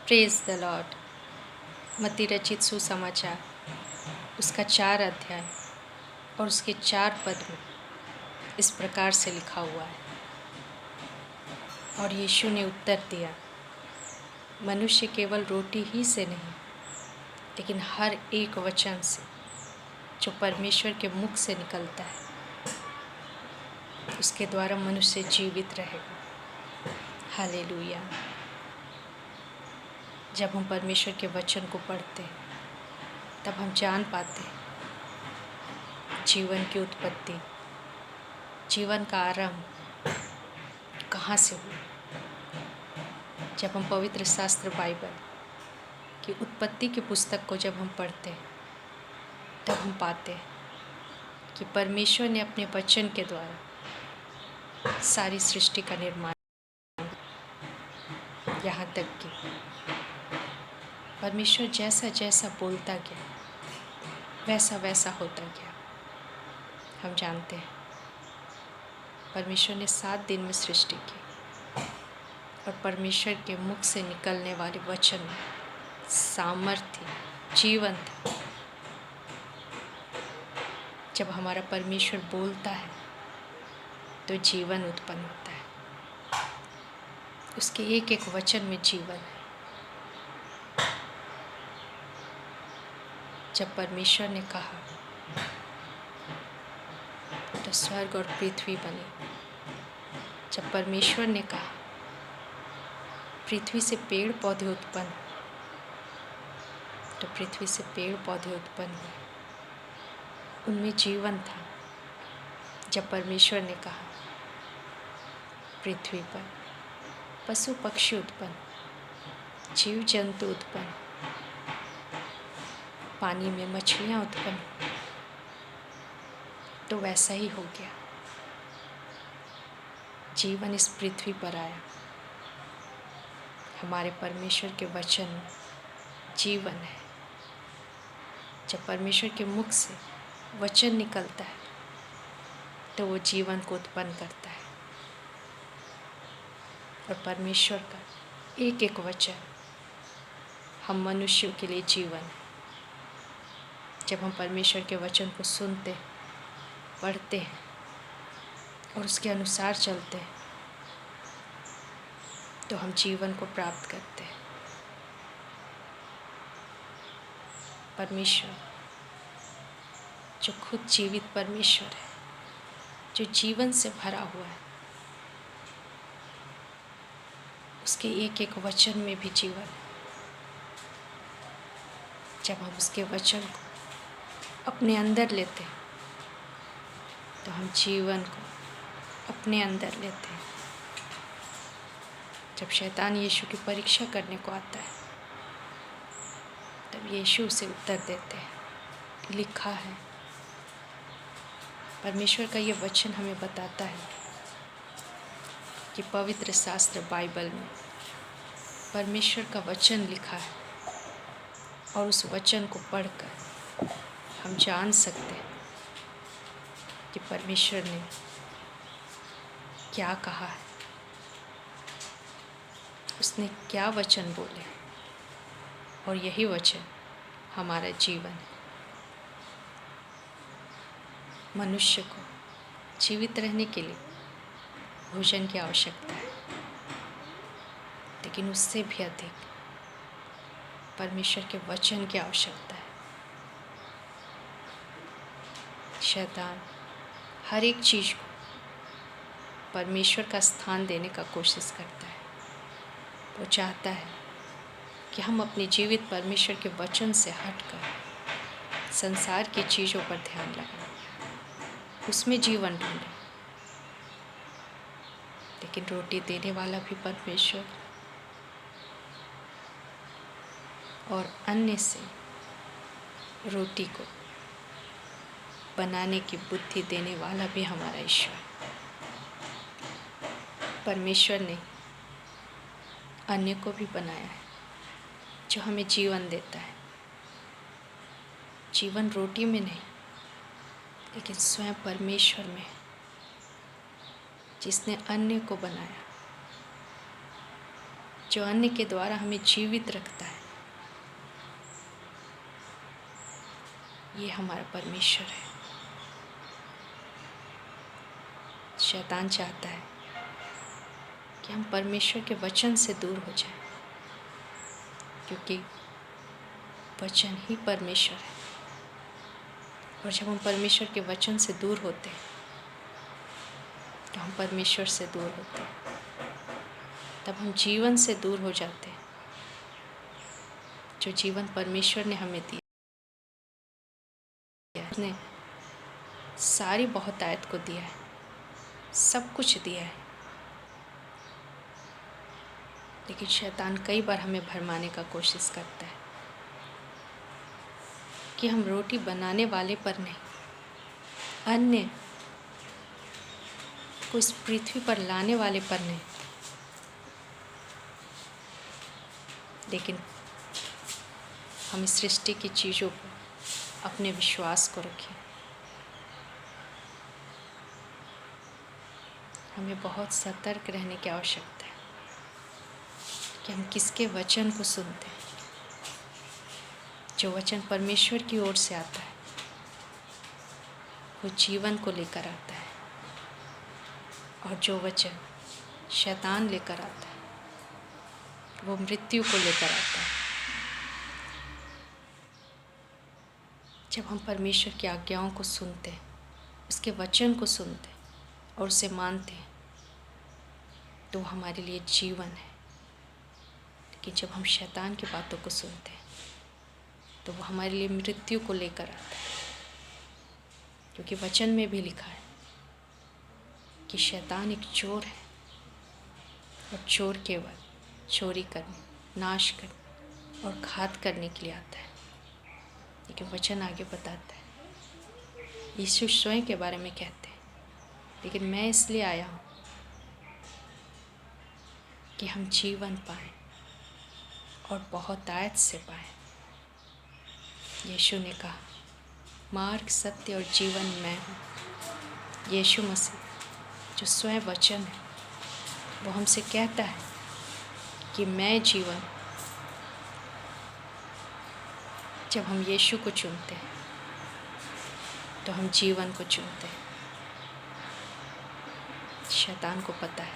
Praise the Lord. मत्ती रचित सुसमाचार उसका 4 अध्याय और उसके 4 पद में इस प्रकार से लिखा हुआ है। और यीशु ने उत्तर दिया, मनुष्य केवल रोटी ही से नहीं, लेकिन हर एक वचन से जो परमेश्वर के मुख से निकलता है, उसके द्वारा मनुष्य जीवित रहेगा। हालेलुया। जब हम परमेश्वर के वचन को पढ़ते हैं, तब हम जान पाते हैं जीवन की उत्पत्ति, जीवन का आरंभ कहाँ से हुआ। जब हम पवित्र शास्त्र बाइबल की उत्पत्ति की पुस्तक को जब हम पढ़ते हैं, तब हम पाते हैं कि परमेश्वर ने अपने वचन के द्वारा सारी सृष्टि का निर्माण, यहाँ तक कि परमेश्वर जैसा जैसा बोलता गया वैसा वैसा होता गया। हम जानते हैं परमेश्वर ने 7 दिन में सृष्टि की और परमेश्वर के मुख से निकलने वाले वचन में सामर्थ्य, जीवन था। जब हमारा परमेश्वर बोलता है तो जीवन उत्पन्न होता है। उसके एक एक वचन में जीवन है। जब परमेश्वर ने कहा तो स्वर्ग और पृथ्वी बनी। जब परमेश्वर ने कहा पृथ्वी से पेड़ पौधे उत्पन्न, तो पृथ्वी से पेड़ पौधे उत्पन्न हुए, उनमें जीवन था। जब परमेश्वर ने कहा पृथ्वी पर पशु पक्षी उत्पन्न, जीव जंतु उत्पन्न, पानी में मछलियाँ उत्पन्न, तो वैसा ही हो गया। जीवन इस पृथ्वी पर आया। हमारे परमेश्वर के वचन में जीवन है। जब परमेश्वर के मुख से वचन निकलता है तो वो जीवन को उत्पन्न करता है। और परमेश्वर का एक एक वचन हम मनुष्यों के लिए जीवन है। जब हम परमेश्वर के वचन को सुनते, पढ़ते हैं और उसके अनुसार चलते हैं, तो हम जीवन को प्राप्त करते हैं। परमेश्वर जो खुद जीवित परमेश्वर है, जो जीवन से भरा हुआ है, उसके एक एक वचन में भी जीवन है। जब हम उसके वचन को अपने अंदर लेते हैं, तो हम जीवन को अपने अंदर लेते हैं। जब शैतान यीशु की परीक्षा करने को आता है, तब यीशु उसे उत्तर देते हैं, लिखा है। परमेश्वर का ये वचन हमें बताता है कि पवित्र शास्त्र बाइबल में परमेश्वर का वचन लिखा है, और उस वचन को पढ़कर हम जान सकते हैं कि परमेश्वर ने क्या कहा है, उसने क्या वचन बोले, और यही वचन हमारा जीवन है। मनुष्य को जीवित रहने के लिए भोजन की आवश्यकता है, लेकिन उससे भी अधिक परमेश्वर के वचन की आवश्यकता है। शैतान हर एक चीज़ को परमेश्वर का स्थान देने का कोशिश करता है। वो चाहता है कि हम अपने जीवित परमेश्वर के वचन से हटकर संसार की चीज़ों पर ध्यान लगाएं, उसमें जीवन ढूंढें। लेकिन रोटी देने वाला भी परमेश्वर, और अन्य से रोटी को बनाने की बुद्धि देने वाला भी हमारा ईश्वर। परमेश्वर ने अन्य को भी बनाया है जो हमें जीवन देता है। जीवन रोटी में नहीं, लेकिन स्वयं परमेश्वर में, जिसने अन्य को बनाया, जो अन्न के द्वारा हमें जीवित रखता है, ये हमारा परमेश्वर है। शैतान चाहता है कि हम परमेश्वर के वचन से दूर हो जाएं, क्योंकि वचन ही परमेश्वर है। और जब हम परमेश्वर के वचन से दूर होते हैं तो हम परमेश्वर से दूर होते हैं, तब हम जीवन से दूर हो जाते हैं, जो जीवन परमेश्वर ने हमें दिया। उसने सारी बहुतायत को दिया है, सब कुछ दिया है, लेकिन शैतान कई बार हमें भरमाने का कोशिश करता है कि हम रोटी बनाने वाले पर नहीं, अन्य को इस पृथ्वी पर लाने वाले पर नहीं, लेकिन हम इस सृष्टि की चीज़ों पर अपने विश्वास को रखें। हमें बहुत सतर्क रहने की आवश्यकता है कि हम किसके वचन को सुनते हैं। जो वचन परमेश्वर की ओर से आता है वो जीवन को लेकर आता है, और जो वचन शैतान लेकर आता है वो मृत्यु को लेकर आता है। जब हम परमेश्वर की आज्ञाओं को सुनते हैं, उसके वचन को सुनते हैं और उसे मानते हैं, तो वो हमारे लिए जीवन है। लेकिन जब हम शैतान की बातों को सुनते हैं तो वो हमारे लिए मृत्यु को लेकर आता है, क्योंकि वचन में भी लिखा है कि शैतान एक चोर है और चोर केवल चोरी करने, नाश करने और घात करने के लिए आता है। लेकिन वचन आगे बताता है, यीशु स्वयं के बारे में कहते हैं, लेकिन मैं इसलिए आया हूँ कि हम जीवन पाएं और बहुतायत से पाएं। यीशु ने कहा, मार्ग, सत्य और जीवन मैं हूँ। यीशु मसीह जो स्वयं वचन है, वो हमसे कहता है कि मैं जीवन। जब हम यीशु को चुनते हैं तो हम जीवन को चुनते हैं। शैतान को पता है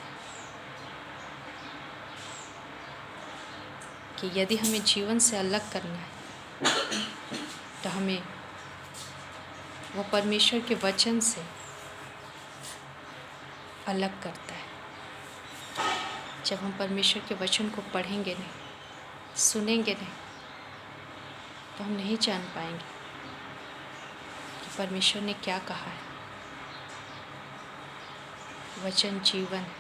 कि यदि हमें जीवन से अलग करना है तो हमें वो परमेश्वर के वचन से अलग करता है। जब हम परमेश्वर के वचन को पढ़ेंगे नहीं, सुनेंगे नहीं, तो हम नहीं जान पाएंगे कि परमेश्वर ने क्या कहा है। वचन जीवन है।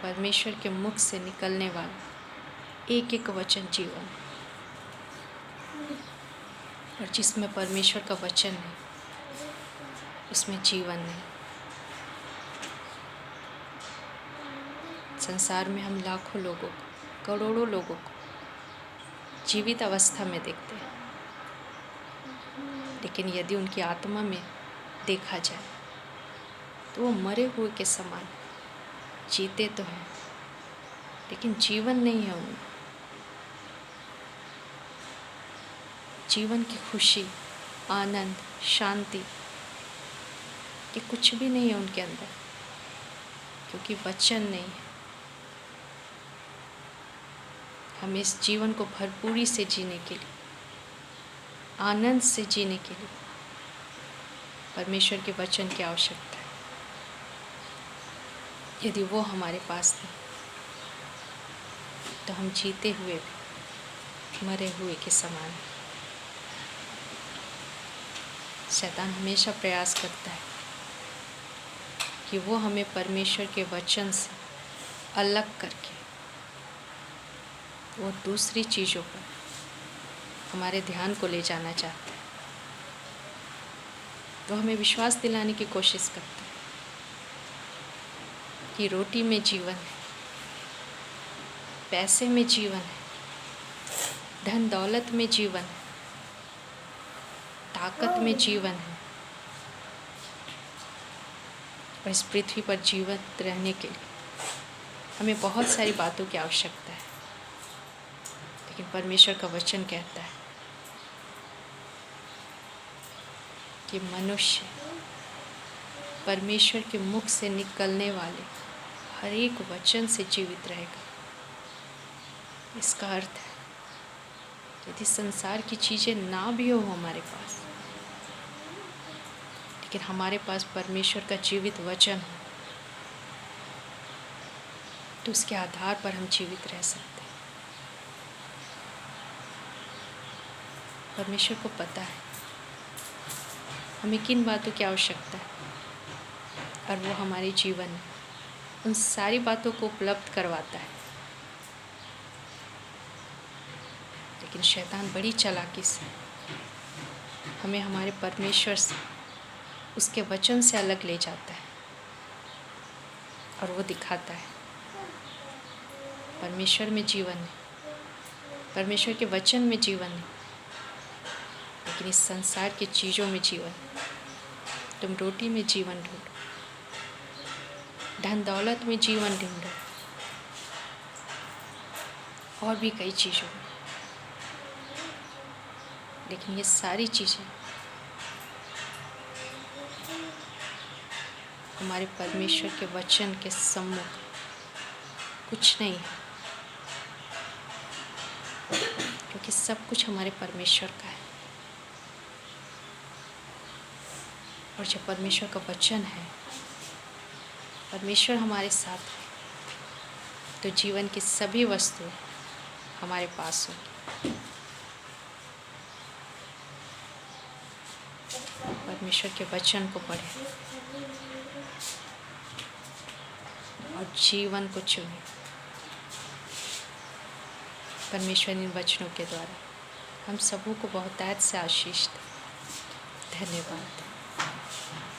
परमेश्वर के मुख से निकलने वाला एक एक वचन जीवन, और जिसमें परमेश्वर का वचन है उसमें जीवन नहीं। संसार में हम लाखों लोगों को, करोड़ों लोगों को जीवित अवस्था में देखते हैं, लेकिन यदि उनकी आत्मा में देखा जाए तो वो मरे हुए के समान जीते तो हैं, लेकिन जीवन नहीं है उनमें। जीवन की खुशी, आनंद, शांति ये कुछ भी नहीं है उनके अंदर, क्योंकि वचन नहीं है। हमें इस जीवन को भरपूरी से जीने के लिए, आनंद से जीने के लिए परमेश्वर के वचन की आवश्यकता है। यदि वो हमारे पास नहीं तो हम जीते हुए भी मरे हुए के समान हैं। शैतान हमेशा प्रयास करता है कि वो हमें परमेश्वर के वचन से अलग करके वो दूसरी चीज़ों पर हमारे ध्यान को ले जाना चाहता है। वो हमें विश्वास दिलाने की कोशिश करता है कि रोटी में जीवन है, पैसे में जीवन है, धन दौलत में जीवन है, ताकत में जीवन है, और इस पृथ्वी पर जीवित रहने के लिए हमें बहुत सारी बातों की आवश्यकता है, लेकिन परमेश्वर का वचन कहता है कि मनुष्य परमेश्वर के मुख से निकलने वाले हर एक वचन से जीवित रहेगा। इसका अर्थ है यदि संसार की चीज़ें ना भी हो हमारे पास, लेकिन हमारे पास परमेश्वर का जीवित वचन हो, तो उसके आधार पर हम जीवित रह सकते हैं। परमेश्वर को पता है हमें किन बातों की आवश्यकता है, और वो हमारे जीवन में उन सारी बातों को उपलब्ध करवाता है। लेकिन शैतान बड़ी चालाकी से हमें हमारे परमेश्वर से, उसके वचन से अलग ले जाता है, और वो दिखाता है परमेश्वर में जीवन है, परमेश्वर के वचन में जीवन है, लेकिन इस संसार की चीज़ों में जीवन है। तुम रोटी में जीवन ढूंढो, धन दौलत में जीवन ढूंढो, और भी कई चीज़ों में, लेकिन ये सारी चीज़ें हमारे परमेश्वर के वचन के सम्मुख कुछ नहीं है, क्योंकि सब कुछ हमारे परमेश्वर का है। और जब परमेश्वर का वचन है, परमेश्वर हमारे साथ है, तो जीवन की सभी वस्तुएं हमारे पास होगी। परमेश्वर के वचन को पढ़ें और जीवन को चुनें परमेश्वर इन वचनों के द्वारा। हम सबों को बहुतायत से आशीष दें। धन्यवाद।